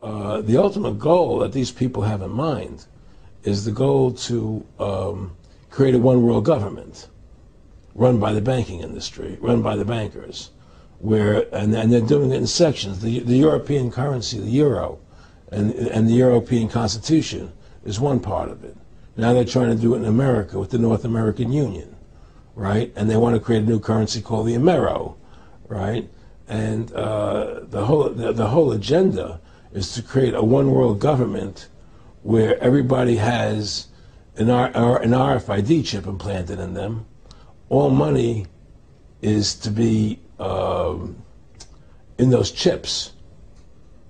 the ultimate goal that these people have in mind is the goal to create a one-world government run by the banking industry, run by the bankers, and they're doing it in sections. The European currency, the euro, and the European Constitution is one part of it. Now they're trying to do it in America with the North American Union, right? And they want to create a new currency called the Amero, right? And the whole agenda is to create a one-world government where everybody has an RFID chip implanted in them. All money is to be in those chips,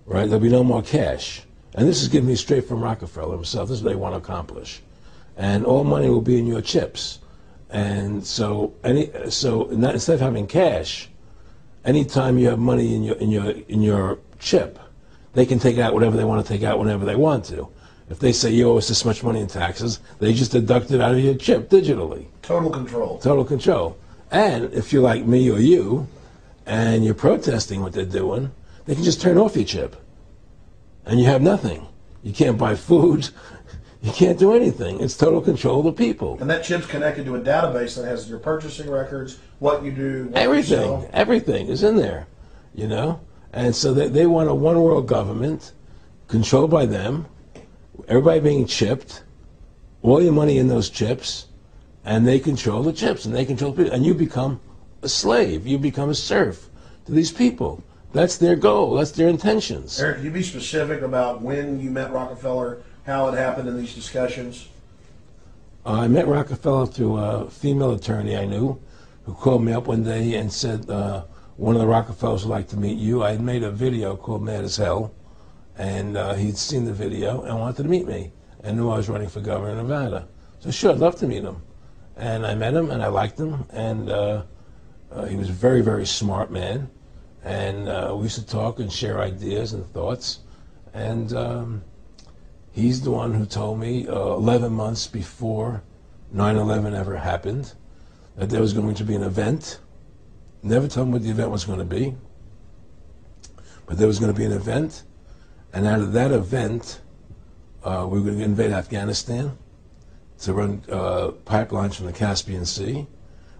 right? There'll be no more cash. And this is giving me straight from Rockefeller himself. This is what they want to accomplish. And all money will be in your chips. And so instead of having cash, anytime you have money in your chip, they can take out whatever they want to take out whenever they want to. If they say you owe us this much money in taxes, they just deduct it out of your chip digitally. Total control. Total control. And if you're like me or you, and you're protesting what they're doing, they can just turn off your chip. And you have nothing. You can't buy food. You can't do anything. It's total control of the people. And that chip's connected to a database that has your purchasing records, what you do, what everything, you sell. Everything is in there, you know? And so they want a one-world government controlled by them, everybody being chipped, all your money in those chips, and they control the chips, and they control people. And you become a slave. You become a serf to these people. That's their goal. That's their intentions. Eric, can you be specific about when you met Rockefeller, how it happened in these discussions? I met Rockefeller through a female attorney I knew who called me up one day and said, one of the Rockefellers would like to meet you. I had made a video called Mad as Hell, and he'd seen the video and wanted to meet me and knew I was running for governor of Nevada. So sure, I'd love to meet him. And I met him, and I liked him, and he was a very, very smart man. And we used to talk and share ideas and thoughts. And he's the one who told me 11 months before 9/11 ever happened that there was going to be an event. Never told me what the event was going to be, but there was going to be an event. And out of that event, we were going to invade Afghanistan to run pipelines from the Caspian Sea.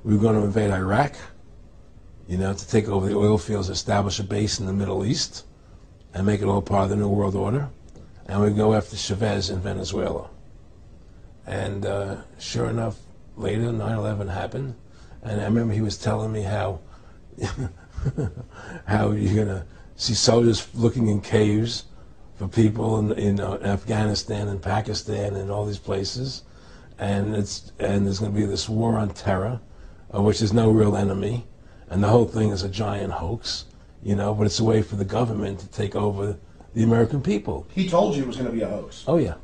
We were going to invade Iraq, you know, to take over the oil fields, establish a base in the Middle East, and make it all part of the New World Order. And we'd go after Chavez in Venezuela. And sure enough, later 9/11 happened. And I remember he was telling me how how you're going to see soldiers looking in caves for people in Afghanistan and Pakistan and all these places. And there's going to be this war on terror, which is no real enemy. And the whole thing is a giant hoax, you know, but it's a way for the government to take over the American people. He told you it was going to be a hoax. Oh, yeah.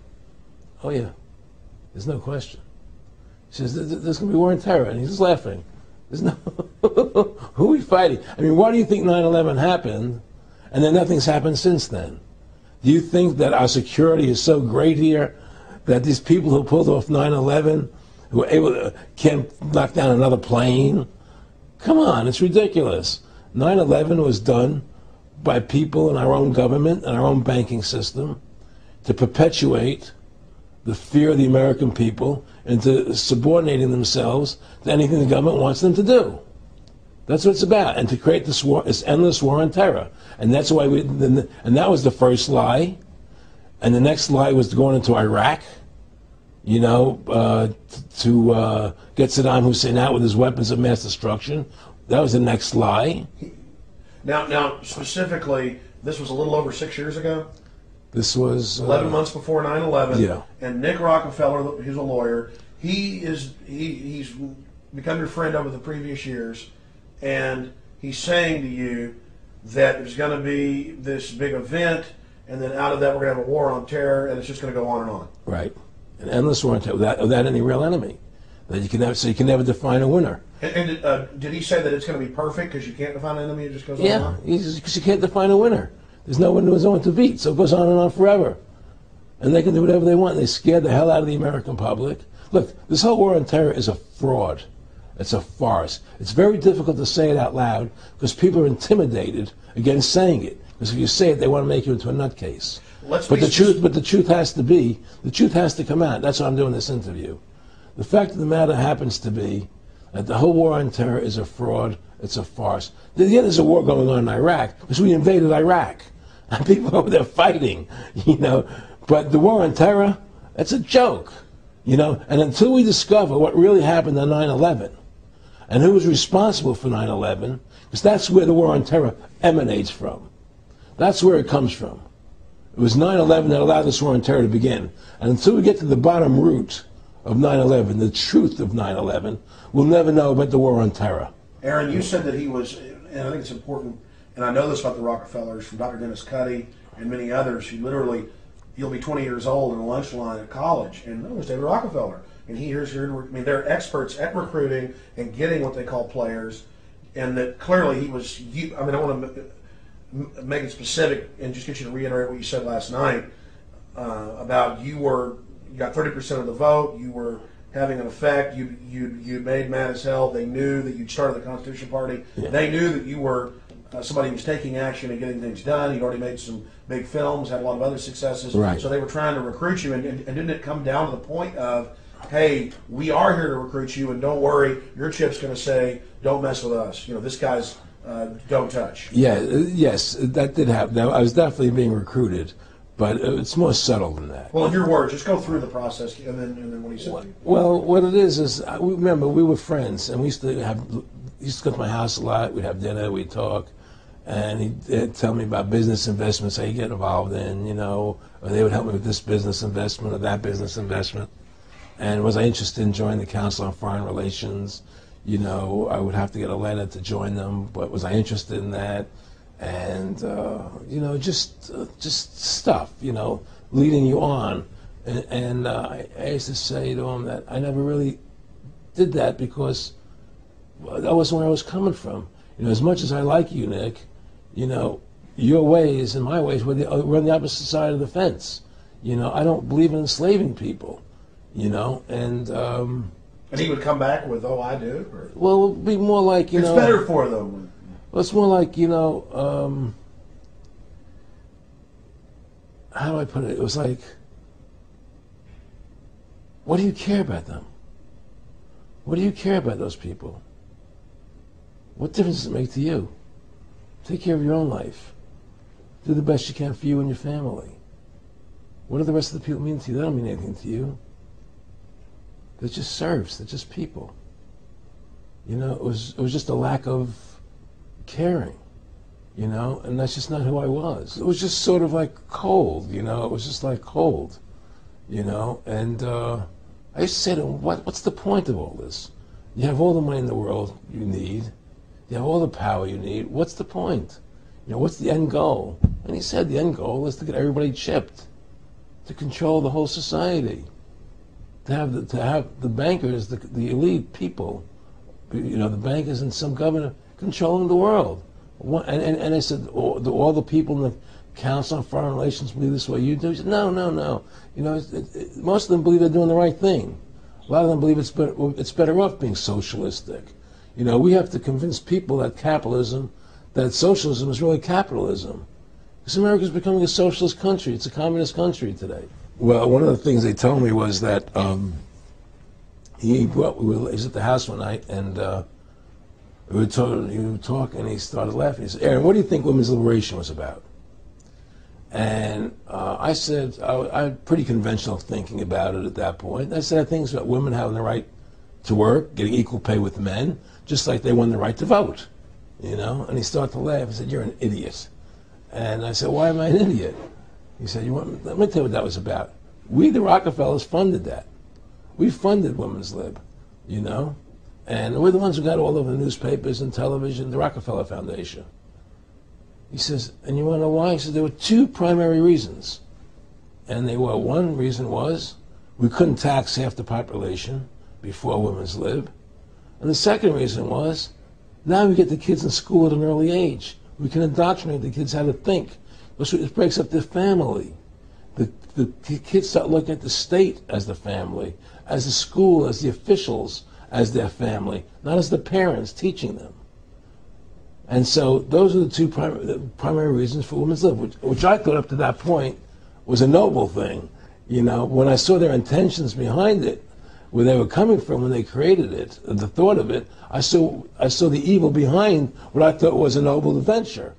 Oh, yeah. There's no question. He says, there's going to be war on terror. And he's just laughing. There's no... Who are we fighting? I mean, why do you think 9/11 happened and then nothing's happened since then? Do you think that our security is so great here that these people who pulled off 9/11, who were able to, can't knock down another plane? Come on, it's ridiculous. 9/11 was done by people in our own government and our own banking system to perpetuate the fear of the American people into subordinating themselves to anything the government wants them to do. That's what it's about, and to create this war, this endless war on terror. And that's why and that was the first lie. And the next lie was going into Iraq, you know, to get Saddam Hussein out with his weapons of mass destruction. That was the next lie. Now, specifically, this was a little over 6 years ago? This was 11 months before 9/11. Yeah. And Nick Rockefeller, who's a lawyer, he's become your friend over the previous years, and he's saying to you that there's going to be this big event, and then out of that we're going to have a war on terror, and it's just going to go on and on. Right. An endless war on terror without any real enemy. That you can never, so you can never define a winner. And did he say that it's going to be perfect because you can't define an enemy? It just goes on and on? Yeah, because you can't define a winner. There's no one to beat, so it goes on and on forever. And they can do whatever they want. They scared the hell out of the American public. Look, this whole war on terror is a fraud. It's a farce. It's very difficult to say it out loud because people are intimidated against saying it. Because if you say it, they want to make you into a nutcase. But the truth has to come out. That's why I'm doing this interview. The fact of the matter happens to be that the whole war on terror is a fraud. It's a farce. Yeah, there's a war going on in Iraq because we invaded Iraq. And people over there fighting, you know. But the war on terror, that's a joke, you know. And until we discover what really happened on 9/11 and who was responsible for 9/11, because that's where the war on terror emanates from. That's where it comes from. It was 9/11 that allowed this war on terror to begin. And until we get to the bottom root of 9/11, the truth of 9/11, we'll never know about the war on terror. Aaron, you said that he was, and I think it's important, and I know this about the Rockefellers from Dr. Dennis Cuddy and many others who literally, you'll be 20 years old in a lunch line at college, and there's David Rockefeller. And they're experts at recruiting and getting what they call players, and that clearly he was, I want to make it specific and just get you to reiterate what you said last night about you got 30% of the vote, you were having an effect, you made mad as hell, they knew that you'd started the Constitution Party, they knew that you were somebody who was taking action and getting things done, you'd already made some big films, had a lot of other successes, so they were trying to recruit you, and didn't it come down to the point of, hey, we are here to recruit you, and don't worry, your chip's going to say, don't mess with us, you know, this guy's don't touch. Yes, that did happen. I was definitely being recruited, but it's more subtle than that. Well, in your words, just go through the process, and then what he said. Well, what it is remember, we were friends, and we used to go to my house a lot. We'd have dinner, we'd talk, and he'd tell me about business investments I get involved in, you know, or they would help me with this business investment or that business investment. And was I interested in joining the Council on Foreign Relations? You know, I would have to get a letter to join them, but was I interested in that? And, you know, just stuff, you know, leading you on. And I used to say to him that I never really did that because that wasn't where I was coming from. You know, as much as I like you, Nick, you know, your ways and my ways, we're on the opposite side of the fence. You know, I don't believe in enslaving people, you know, and he would come back with, oh, I do? Or? Well, it would be more like, you know. It's better for them. Well, it's more like, you know, how do I put it? It was like, what do you care about them? What do you care about those people? What difference does it make to you? Take care of your own life. Do the best you can for you and your family. What do the rest of the people mean to you? They don't mean anything to you. They're just serfs. They're just people. You know, it was just a lack of caring, you know, and that's just not who I was. It was just sort of like cold, you know. It was just like cold, you know. And I used to say to him, what's the point of all this? You have all the money in the world you need. You have all the power you need. What's the point? You know, what's the end goal? And he said the end goal is to get everybody chipped, to control the whole society. To have the bankers, the elite people, you know, the bankers and some governor controlling the world. And I said, all the people in the Council on Foreign Relations believe this way you do? He said, no. You know, most of them believe they're doing the right thing. A lot of them believe it's better off being socialistic. You know, we have to convince people that socialism is really capitalism. Because America is becoming a socialist country. It's a communist country today. Well, one of the things they told me was that he was at the house one night, and we were talking, and he started laughing. He said, Aaron, what do you think women's liberation was about? And I said, I had pretty conventional thinking about it at that point. I said, I think it's about women having the right to work, getting equal pay with men, just like they won the right to vote, you know? And he started to laugh. He said, you're an idiot. And I said, why am I an idiot? He said, let me tell you what that was about. We, the Rockefellers, funded that. We funded women's lib, you know? And we're the ones who got all over the newspapers and television, the Rockefeller Foundation. He says, and you want to know why? He said, there were two primary reasons. And they were, one reason was we couldn't tax half the population before women's lib. And the second reason was, now we get the kids in school at an early age. We can indoctrinate the kids how to think. It breaks up their family. The kids start looking at the state as the family, as the school, as the officials, as their family, not as the parents teaching them. And so those are the two primary reasons for women's lib, which I thought up to that point was a noble thing. You know, when I saw their intentions behind it, where they were coming from when they created it, the thought of it, I saw the evil behind what I thought was a noble adventure.